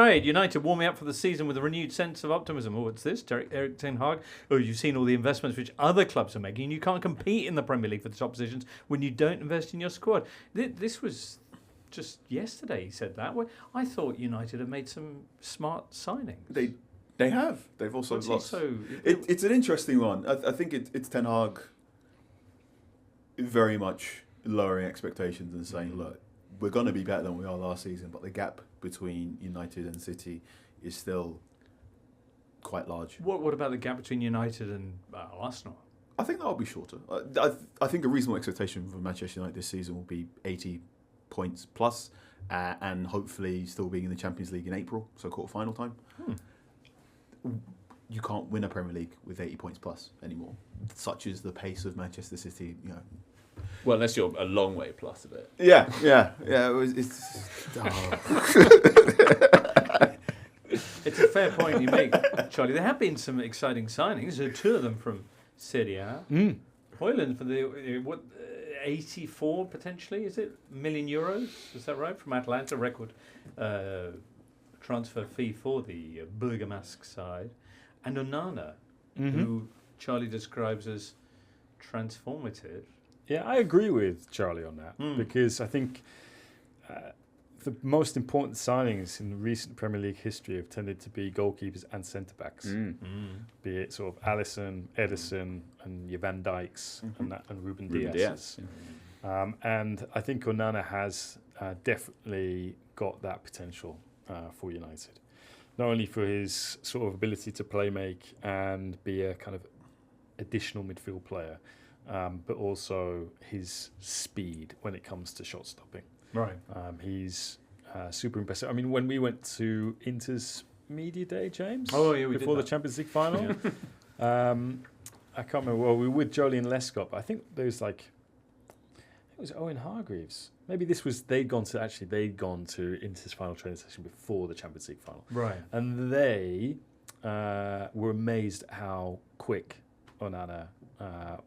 Right, United warming up for the season with a renewed sense of optimism. Oh, what's this? Erik Ten Hag? Oh, you've seen all the investments which other clubs are making. You can't compete in the Premier League for the top positions when you don't invest in your squad. This was just yesterday he said that. I thought United had made some smart signings. They have. They've also What's lost. It's an interesting one. I think it's Ten Hag very much lowering expectations and saying, look, we're going to be better than we are last season, but the gap between United and City is still quite large. What about the gap between United and Arsenal? I think that'll be shorter. I think a reasonable expectation for Manchester United this season will be 80 points plus, and hopefully still being in the Champions League in April, so quarter-final time. You can't win a Premier League with 80 points plus anymore. Such is the pace of Manchester City, Well, unless you're a long way plus of it. Yeah. It's a fair point you make, Charlie. There have been some exciting signings. There are two of them from Serie A. Højlund for the 84 potentially, is it? million euros? Is that right? From Atalanta, record transfer fee for the Bergamask side. And Onana, who Charlie describes as transformative. Yeah, I agree with Charlie on that because I think the most important signings in recent Premier League history have tended to be goalkeepers and centre-backs, be it sort of Alisson, Ederson and your Van Dijks and Ruben Dias. And I think Onana has definitely got that potential for United. Not only for his sort of ability to play make and be a kind of additional midfield player, but also his speed when it comes to shot stopping. Right. He's super impressive. I mean, when we went to Inter's Media Day, James, before the Champions League final, I can't remember. Well, we were with Jolie and Lescott, but I think there was it was Owen Hargreaves. Maybe they'd gone to Inter's final training session before the Champions League final. Right. And they were amazed at how quick Onana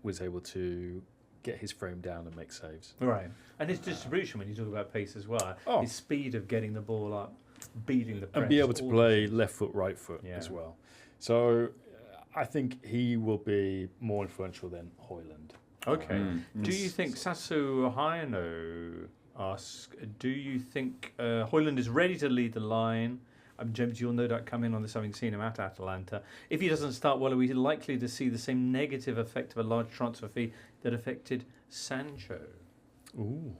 was able to get his frame down and make saves. Right. And his distribution, when you talk about pace as well, his speed of getting the ball up, beating the press. And be able to play left foot, right foot as well. So I think he will be more influential than Højlund. Okay. Do you think Sasu Haino asks, do you think Højlund is ready to lead the line? James, you'll no doubt come in on this, having seen him at Atalanta. If he doesn't start well, are we likely to see the same negative effect of a large transfer fee that affected Sancho? Ooh.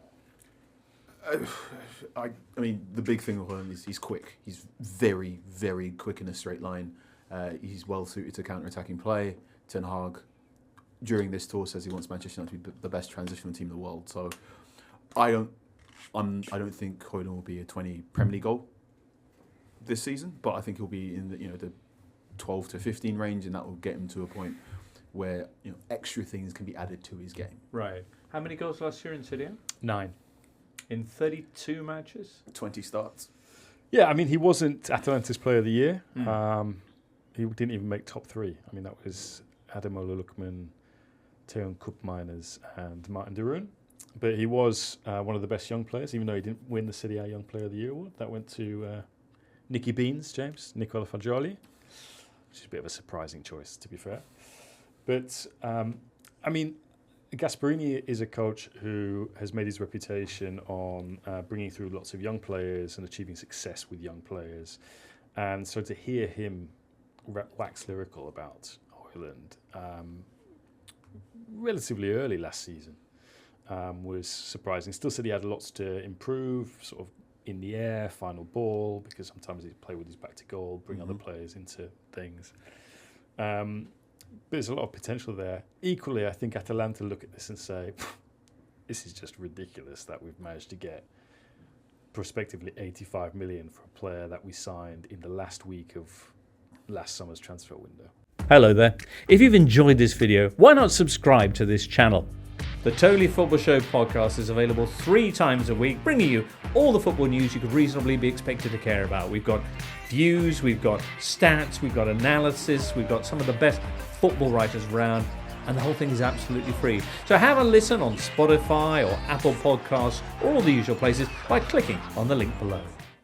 I mean, the big thing with Højlund is he's quick. He's very, very quick in a straight line. He's well suited to counter-attacking play. Ten Hag, during this tour, says he wants Manchester United to be the best transitional team in the world. So I don't think Højlund will be a 20 Premier League goal this season, but I think he'll be in the 12 to 15 range, and that will get him to a point where extra things can be added to his game. Right. How many goals last year in Serie A? 9. In 32 matches? 20 starts. Yeah, I mean, he wasn't Atalanta's Player of the Year. He didn't even make top 3. I mean, that was Adam Olulukman, Teon Koopmeiners and Martin de Roon. But he was one of the best young players, even though he didn't win the Serie A Young Player of the Year award. That went to Nicky Beans, James, Nicola Fagioli, which is a bit of a surprising choice, to be fair. But, I mean, Gasperini is a coach who has made his reputation on bringing through lots of young players and achieving success with young players. And so to hear him wax lyrical about Højlund relatively early last season was surprising. Still said he had lots to improve, sort of in the air, final ball, because sometimes he'd play with his back to goal, bring other players into things. But there's a lot of potential there. Equally, I think Atalanta look at this and say, this is just ridiculous that we've managed to get prospectively 85 million for a player that we signed in the last week of last summer's transfer window. Hello there. If you've enjoyed this video, why not subscribe to this channel? The Totally Football Show podcast is available 3 times a week, bringing you all the football news you could reasonably be expected to care about. We've got views, we've got stats, we've got analysis, we've got some of the best football writers around, and the whole thing is absolutely free. So have a listen on Spotify or Apple Podcasts or all the usual places by clicking on the link below.